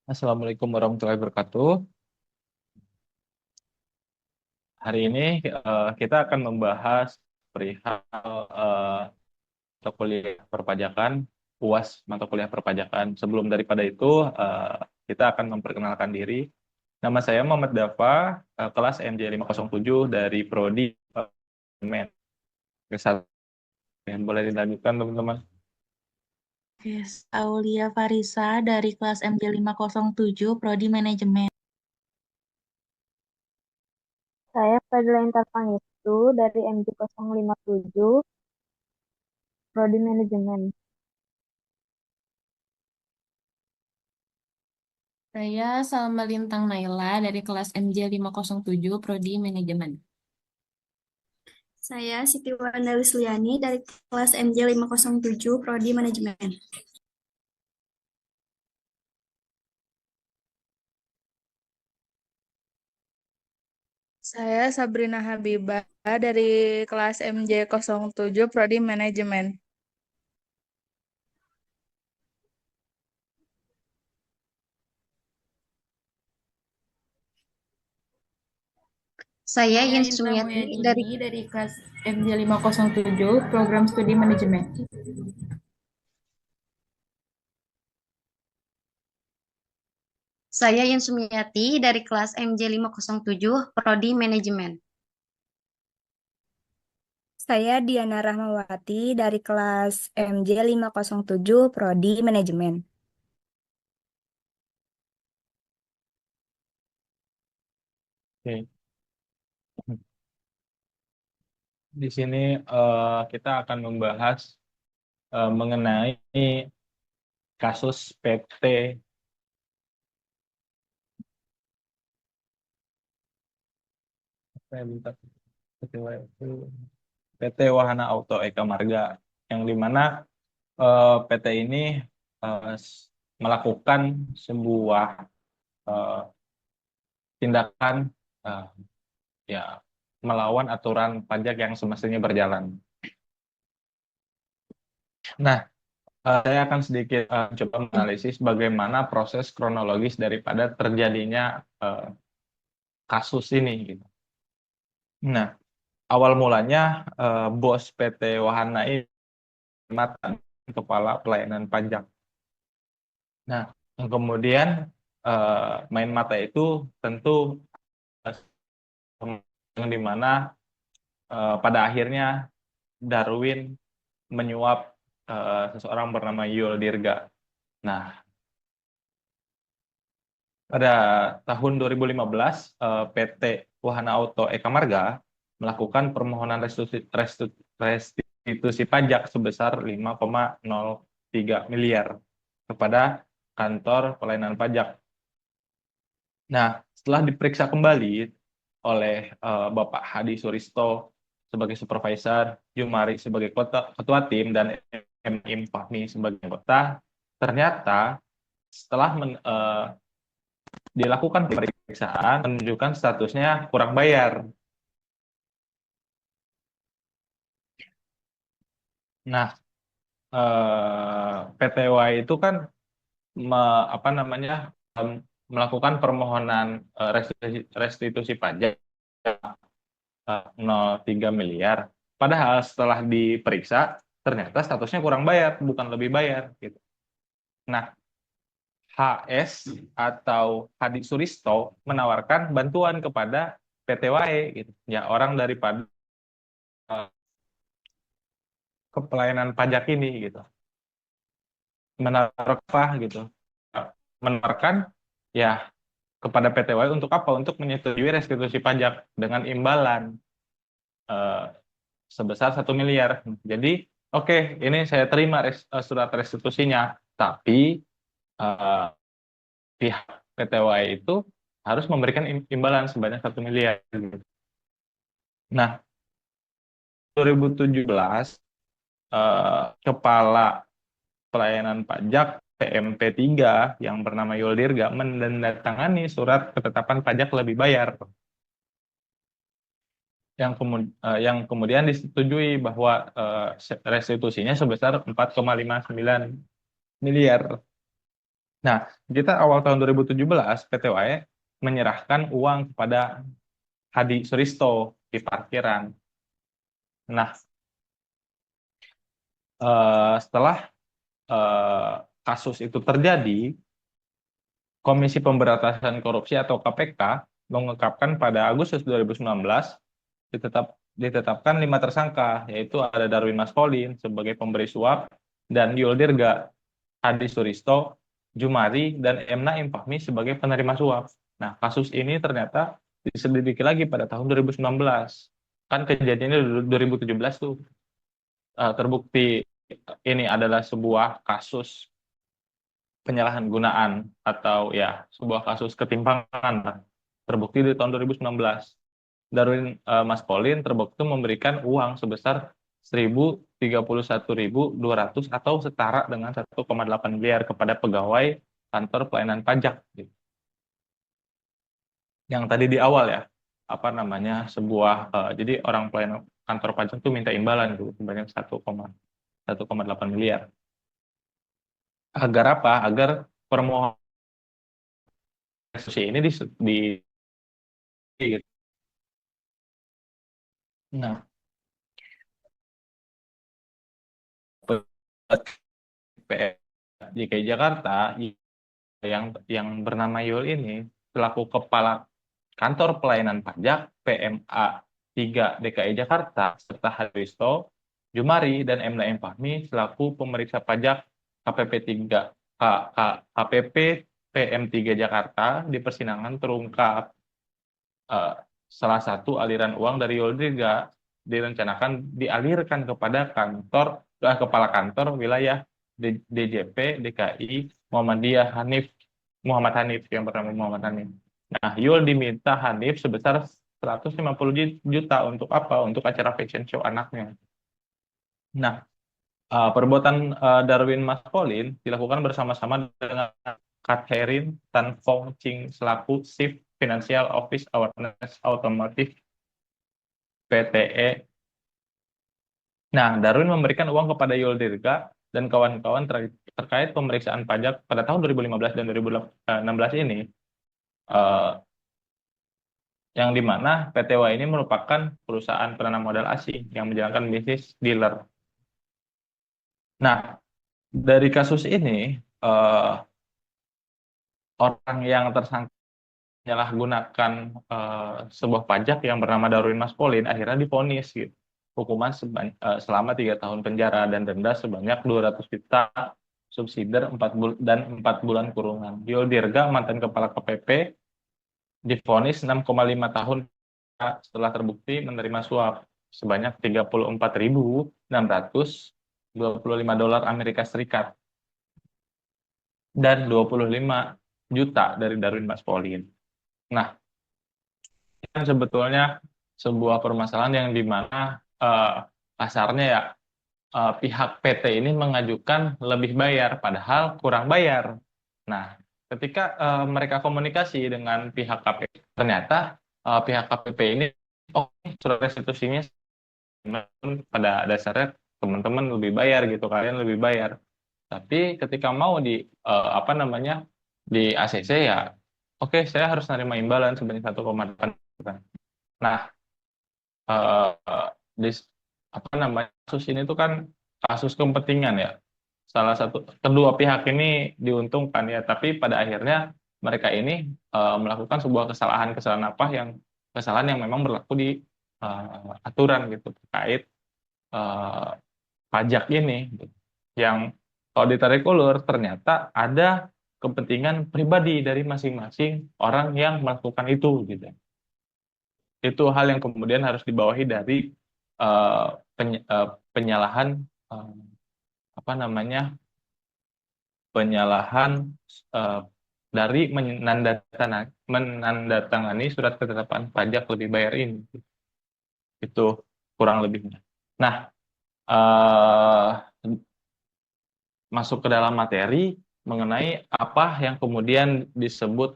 Assalamualaikum warahmatullahi wabarakatuh. Hari ini kita akan membahas perihal mata kuliah perpajakan, UAS mata kuliah perpajakan. Sebelum daripada itu, kita akan memperkenalkan diri. Nama saya Muhammad Dafa, kelas MJ507 dari Prodi Manajemen. Boleh dilanjutkan, teman-teman. Yes, Aulia Farisa dari kelas MJ507 Prodi Manajemen. Saya Fadila Intar Pangestu dari MJ057, Prodi Manajemen. Saya Salma Lintang Naila dari kelas MJ507 Prodi Manajemen. Saya Siti Wanda Wisliani dari kelas MJ507 Prodi Manajemen. Saya Sabrina Habibah dari kelas MJ07 Prodi Manajemen. Saya Saya Yen Intan Sumiati dari Mulyadini dari kelas MJ507 Program Studi Manajemen. saya Yen Sumiati dari kelas MJ507 Prodi Manajemen. Saya Diana Rahmawati dari kelas MJ507, Prodi Manajemen. Oke. Di sini kita akan membahas mengenai kasus PT saya minta PT Wahana Auto Eka Marga, yang dimana PT ini melakukan sebuah eh, tindakan eh, ya melawan aturan pajak yang semestinya berjalan. Nah, saya akan sedikit coba menganalisis bagaimana proses kronologis daripada terjadinya kasus ini, gitu. Nah, awal mulanya bos PT Wahana ini mantan kepala pelayanan pajak. Nah, kemudian main mata itu tentu yang dimana pada akhirnya Darwin menyuap seseorang bernama Yul Dirga. Nah, pada tahun 2015 PT Wahana Auto Eka Marga melakukan permohonan restitusi pajak sebesar 5,03 miliar kepada kantor pelayanan pajak. Nah, setelah diperiksa kembali oleh Bapak Hadi Suristo sebagai supervisor, Jumari sebagai ketua tim, dan M. Fahmi sebagai anggota, ternyata setelah dilakukan pemeriksaan menunjukkan statusnya kurang bayar. Nah, PTY itu kan melakukan permohonan restitusi pajak 0,3 miliar. Padahal setelah diperiksa ternyata statusnya kurang bayar, bukan lebih bayar, gitu. Nah, HS atau Hadi Suristo menawarkan bantuan kepada PTY, gitu. Ya, orang daripada kepelayanan pajak ini, gitu. Menaruh apa, gitu. Menawarkan ya kepada PTY untuk apa? Untuk menyetujui restitusi pajak dengan imbalan sebesar 1 miliar. Jadi, oke, ini saya terima surat restitusinya, tapi eh, pihak PTY itu harus memberikan imbalan sebanyak 1 miliar. Nah, 2017 Kepala Pelayanan Pajak PMP3 yang bernama Yul Dirga menandatangani surat ketetapan pajak lebih bayar yang kemudian disetujui bahwa restitusinya sebesar 4,59 miliar. Nah, kita awal tahun 2017 PTWAE menyerahkan uang kepada Hadi Suristo di parkiran. Nah, setelah kasus itu terjadi, Komisi Pemberantasan Korupsi atau KPK mengungkapkan pada Agustus 2019 ditetapkan 5 tersangka, yaitu ada Darwin Maspolin sebagai pemberi suap dan Yul Dirga, Hadi Suristo, Jumari, dan M. Naim Fahmi sebagai penerima suap. Nah, kasus ini ternyata diselidiki lagi pada tahun 2019. Kan kejadiannya 2017 tuh. Terbukti ini adalah sebuah kasus penyalahgunaan atau ya sebuah kasus ketimpangan lah. Terbukti di tahun 2019. Darwin Maspolin terbukti memberikan uang sebesar 1.031.200 atau setara dengan 1,8 miliar kepada pegawai kantor pelayanan pajak. Yang tadi di awal ya, apa namanya, sebuah jadi orang pelayanan kantor pajak itu minta imbalan tuh sebanyak 1,8 miliar. Agar apa? Agar permohonan restitusi ini gitu. Nah, DKI Jakarta yang bernama Yul ini selaku kepala kantor pelayanan pajak PMA 3 DKI Jakarta serta Haristo, Jumari, dan M. Naim Fahmi selaku pemeriksa pajak KPP 3 KPP PM3 Jakarta di persidangan terungkap salah satu aliran uang dari Yul Dirga direncanakan dialirkan kepada kepala kantor wilayah DJP DKI Muhammad Hanif yang bernama Muhammad Hanif. Nah, Yul diminta Hanif sebesar 150 juta untuk apa? Untuk acara fashion show anaknya. Nah, perbuatan Darwin Maspolin dilakukan bersama-sama dengan Catherine Tan Fong Ching selaku Chief Financial Office Awareness Automotive PTE. Nah, Darwin memberikan uang kepada Yul Dirga dan kawan-kawan terkait pemeriksaan pajak pada tahun 2015 dan 2016 ini, yang dimana PTWA ini merupakan perusahaan penanam modal asing yang menjalankan bisnis dealer. Nah, dari kasus ini, orang yang tersangka menyalahgunakan sebuah pajak yang bernama Darwin Maspolin akhirnya divonis gitu. Hukuman selama 3 tahun penjara dan denda sebanyak 200 juta subsidiar 4 bulan kurungan. Yul Dirga, mantan kepala KPP, divonis 6,5 tahun setelah terbukti menerima suap sebanyak 34.625 dolar Amerika Serikat dan 25 juta dari Darwin Maspolin. Nah, ini sebetulnya sebuah permasalahan yang dimana kasarnya ya pihak PT ini mengajukan lebih bayar padahal kurang bayar. Nah, ketika mereka komunikasi dengan pihak KPP, ternyata pihak KPP ini surat restitusinya pada dasarnya teman-teman lebih bayar gitu, kalian lebih bayar. Tapi ketika mau di di ACC ya, oke, saya harus menerima imbalan sebanyak 1,8. Nah, kasus ini tuh kan kasus kepentingan ya. Kedua pihak ini diuntungkan ya, tapi pada akhirnya mereka ini melakukan sebuah kesalahan yang memang berlaku di aturan gitu terkait pajak ini, yang kalau ditarik ulur ternyata ada kepentingan pribadi dari masing-masing orang yang melakukan itu gitu. Itu hal yang kemudian harus dibawahi dari penyalahan dari menandatangani surat ketetapan pajak lebih bayar ini. Itu kurang lebihnya. Nah, masuk ke dalam materi mengenai apa yang kemudian disebut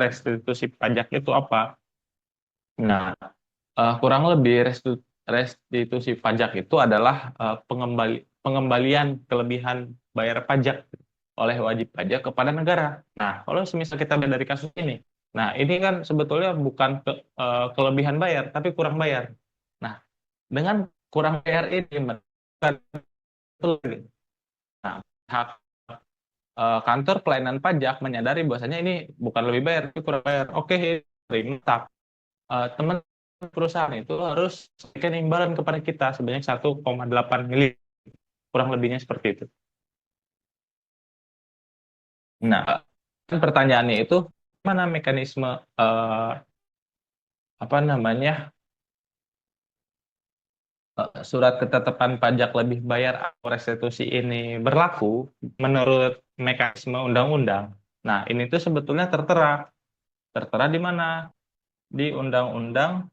restitusi pajak itu apa. Nah, kurang lebih restitusi pajak itu adalah pengembalian kelebihan bayar pajak oleh wajib pajak kepada negara. Nah, kalau semisal kita lihat dari kasus ini, nah ini kan sebetulnya bukan kelebihan bayar, tapi kurang bayar. Nah, dengan kurang bayar ini, nah, hak kantor pelayanan pajak menyadari bahwasanya ini bukan lebih bayar, tapi kurang bayar. Oke, terima. Teman perusahaan itu harus memberikan imbalan kepada kita sebanyak 1,8 miliar, kurang lebihnya seperti itu. Nah, pertanyaannya itu mana mekanisme apa namanya surat ketetapan pajak lebih bayar atau restitusi ini berlaku menurut mekanisme undang-undang. Nah, ini tuh sebetulnya tertera di mana? Di Undang-Undang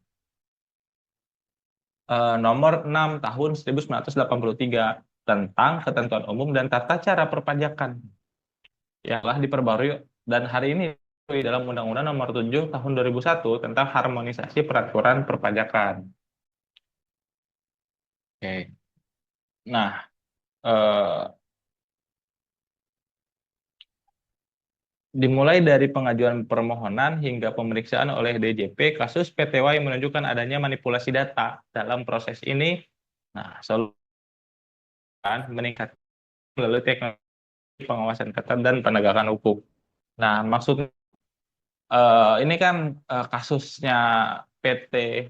Nomor 6 Tahun 1983 tentang Ketentuan Umum dan Tata Cara Perpajakan yang telah diperbarui dan hari ini dalam Undang-Undang Nomor 7 Tahun 2001 tentang harmonisasi peraturan perpajakan. Oke. Nah, dimulai dari pengajuan permohonan hingga pemeriksaan oleh DJP, kasus PTWI menunjukkan adanya manipulasi data dalam proses ini. Nah, solusi meningkatkan melalui teknologi pengawasan ketat dan penegakan hukum. Nah, maksud ini kan kasusnya PT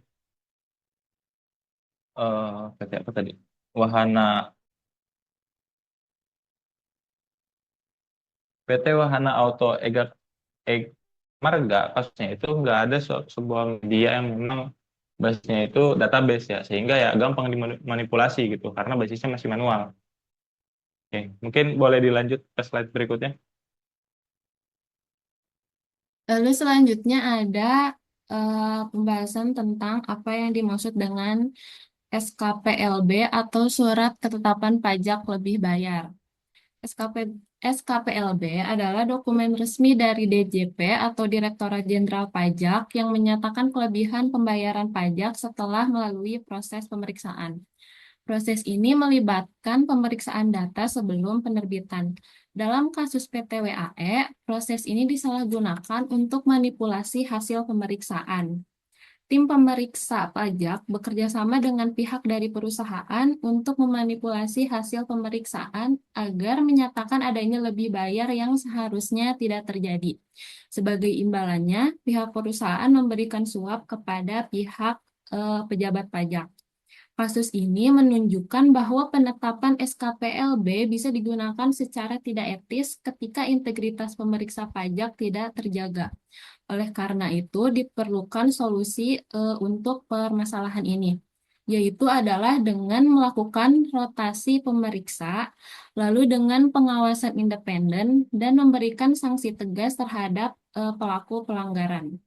PT apa tadi? Wahana PT Wahana Auto Ega Marga, kasusnya itu nggak ada sebuah media yang memang basisnya itu database ya, sehingga ya gampang dimanipulasi gitu karena basisnya masih manual. Oke, mungkin boleh dilanjut ke slide berikutnya. Lalu selanjutnya ada pembahasan tentang apa yang dimaksud dengan SKPLB atau Surat Ketetapan Pajak Lebih Bayar. SKP, SKPLB adalah dokumen resmi dari DJP atau Direktorat Jenderal Pajak yang menyatakan kelebihan pembayaran pajak setelah melalui proses pemeriksaan. Proses ini melibatkan pemeriksaan data sebelum penerbitan. Dalam kasus PT WAE, proses ini disalahgunakan untuk manipulasi hasil pemeriksaan. Tim pemeriksa pajak bekerja sama dengan pihak dari perusahaan untuk memanipulasi hasil pemeriksaan agar menyatakan adanya lebih bayar yang seharusnya tidak terjadi. Sebagai imbalannya, pihak perusahaan memberikan suap kepada pihak pejabat pajak. Kasus ini menunjukkan bahwa penetapan SKPLB bisa digunakan secara tidak etis ketika integritas pemeriksa pajak tidak terjaga. Oleh karena itu, diperlukan solusi untuk permasalahan ini, yaitu adalah dengan melakukan rotasi pemeriksa, lalu dengan pengawasan independen, dan memberikan sanksi tegas terhadap pelaku pelanggaran.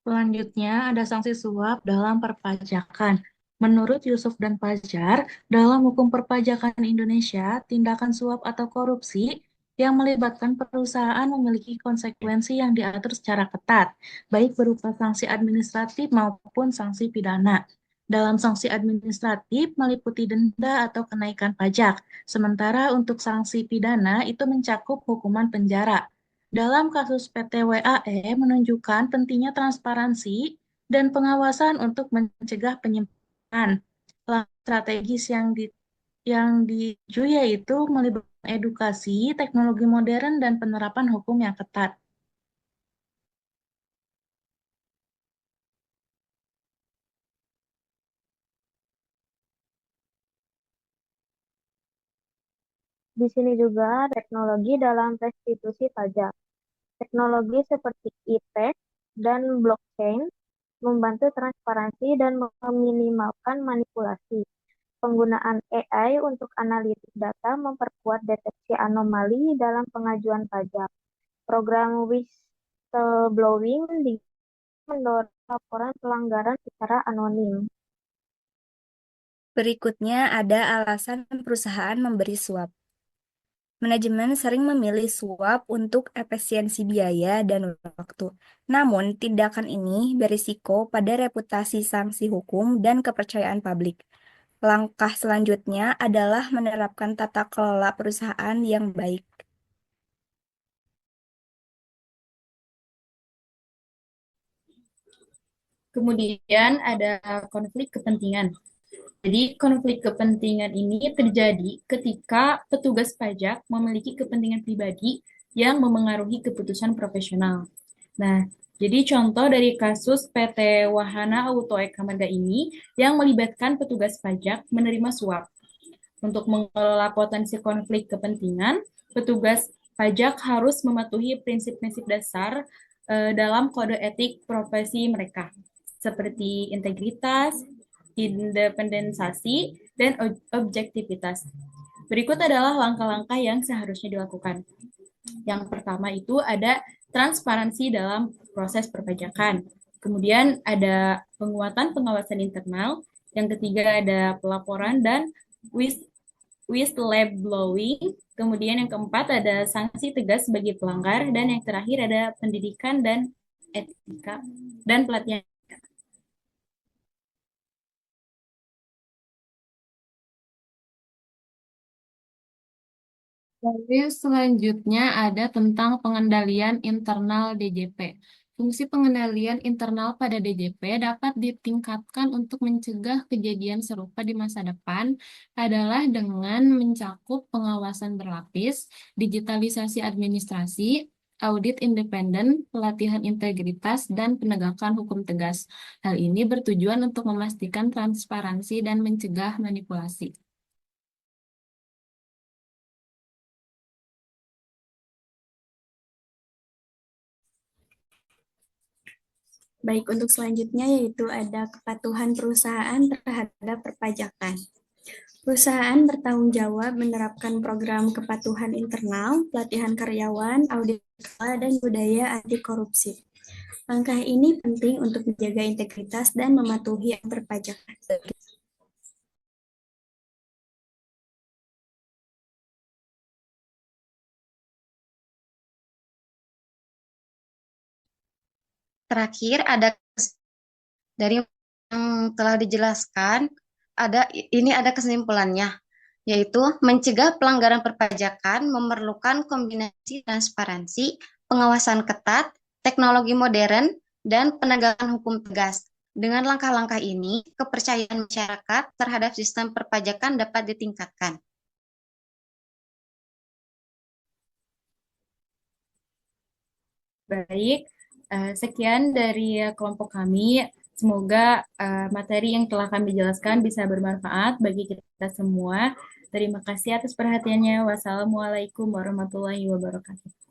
Selanjutnya ada sanksi suap dalam perpajakan. Menurut Yusuf dan Fajar, dalam hukum perpajakan Indonesia, tindakan suap atau korupsi yang melibatkan perusahaan memiliki konsekuensi yang diatur secara ketat, baik berupa sanksi administratif maupun sanksi pidana. Dalam sanksi administratif meliputi denda atau kenaikan pajak, sementara untuk sanksi pidana itu mencakup hukuman penjara. Dalam kasus PT WAE menunjukkan pentingnya transparansi dan pengawasan untuk mencegah penyimpangan. Langkah strategis yang dituju yaitu melibatkan edukasi, teknologi modern, dan penerapan hukum yang ketat. Di sini juga teknologi dalam restitusi pajak. Teknologi seperti e-tax dan blockchain membantu transparansi dan meminimalkan manipulasi. Penggunaan AI untuk analitik data memperkuat deteksi anomali dalam pengajuan pajak. Program whistleblowing mendorong laporan pelanggaran secara anonim. Berikutnya ada alasan perusahaan memberi suap. Manajemen sering memilih suap untuk efisiensi biaya dan waktu. Namun, tindakan ini berisiko pada reputasi sanksi hukum dan kepercayaan publik. Langkah selanjutnya adalah menerapkan tata kelola perusahaan yang baik. Kemudian ada konflik kepentingan. Jadi konflik kepentingan ini terjadi ketika petugas pajak memiliki kepentingan pribadi yang memengaruhi keputusan profesional. Nah, jadi contoh dari kasus PT Wahana Auto Eka Marga ini yang melibatkan petugas pajak menerima suap. Untuk mengelola potensi konflik kepentingan, petugas pajak harus mematuhi prinsip-prinsip dasar dalam kode etik profesi mereka, seperti integritas, independensasi, dan objektivitas. Berikut adalah langkah-langkah yang seharusnya dilakukan. Yang pertama itu ada transparansi dalam proses perpajakan. Kemudian ada penguatan pengawasan internal. Yang ketiga ada pelaporan dan whistleblowing. Kemudian yang keempat ada sanksi tegas bagi pelanggar. Dan yang terakhir ada pendidikan dan etika dan pelatihan. Lalu selanjutnya ada tentang pengendalian internal DJP. Fungsi pengendalian internal pada DJP dapat ditingkatkan untuk mencegah kejadian serupa di masa depan adalah dengan mencakup pengawasan berlapis, digitalisasi administrasi, audit independen, pelatihan integritas, dan penegakan hukum tegas. Hal ini bertujuan untuk memastikan transparansi dan mencegah manipulasi. Baik, untuk selanjutnya yaitu ada kepatuhan perusahaan terhadap perpajakan. Perusahaan bertanggung jawab menerapkan program kepatuhan internal, pelatihan karyawan, audit dan budaya anti korupsi. Langkah ini penting untuk menjaga integritas dan mematuhi perpajakan. Terakhir ada dari yang telah dijelaskan, ada kesimpulannya, yaitu mencegah pelanggaran perpajakan memerlukan kombinasi transparansi, pengawasan ketat, teknologi modern, dan penegakan hukum tegas. Dengan langkah-langkah ini, kepercayaan masyarakat terhadap sistem perpajakan dapat ditingkatkan. Baik, sekian dari kelompok kami. Semoga materi yang telah kami jelaskan bisa bermanfaat bagi kita semua. Terima kasih atas perhatiannya. Wassalamualaikum warahmatullahi wabarakatuh.